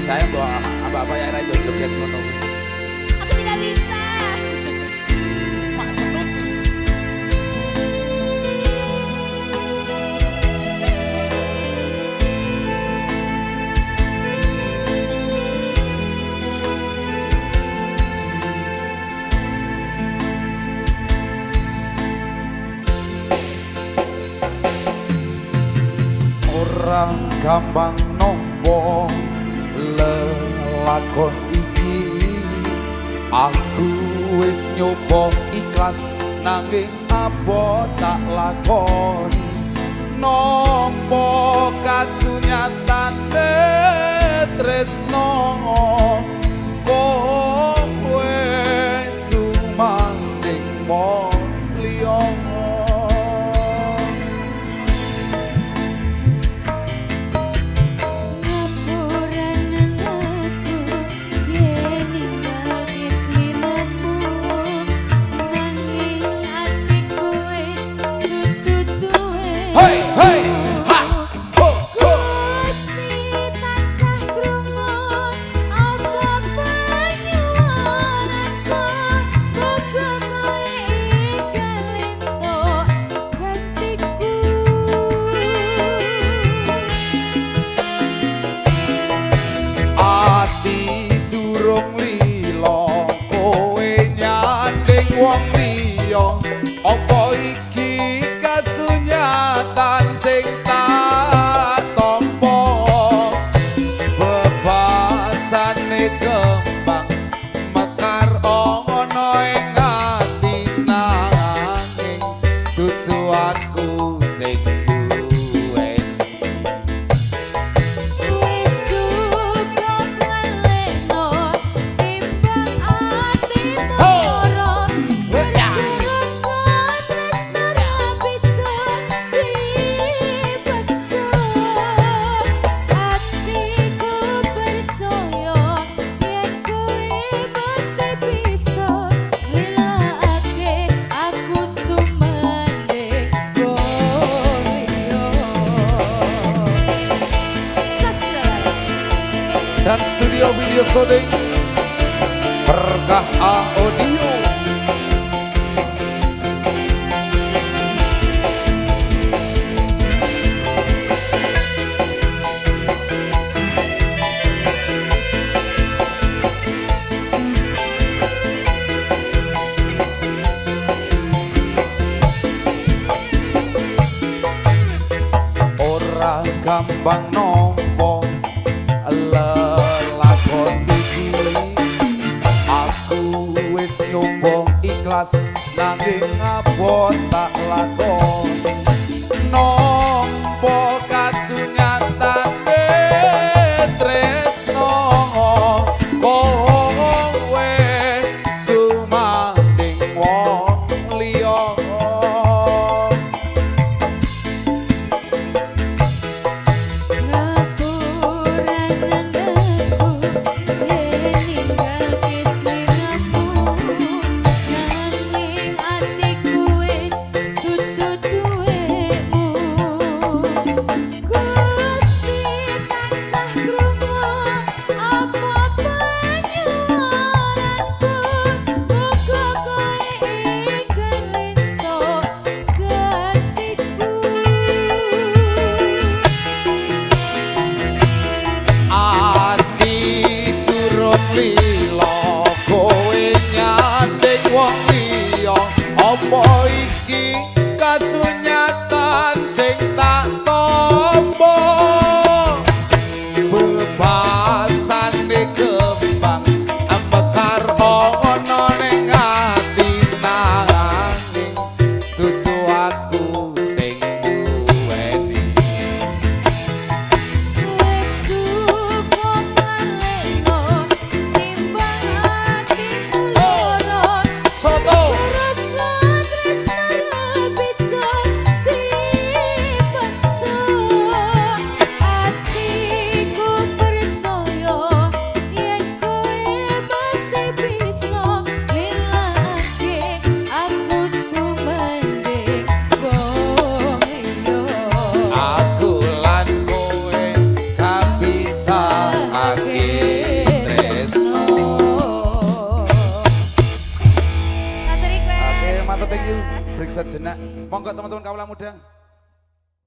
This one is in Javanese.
Sayang tuh abah-abah ya joget ngono. Aku tidak bisa. Mak senut. Orang gampang nompo lelakon iki, aku wis nyoba ikhlas nanging apa tak lakoni, nompo kasunyatane tresno kowe sumanding mulya. Apa iki kasunyatan sing tak tampa, bebasane kembang mekar ana ing ati nanging dudu aku sing dan studio video syuting Berkah Audio. Ora gampang nompo lelakon iki, aku wis nyoba ikhlas nanging apa tak lakoni, nompo kasunyatane tresno kowe sumanding wong liya. Lilo kowe nyanding wong liya, apa iki kasunyatan sing tak tampa, bebasane kembang mekar ana ning ati nanging dudu aku sing duweni. Rasa tresna bisa Tante thank you. Break sejenak. Monggo teman-teman kaula muda.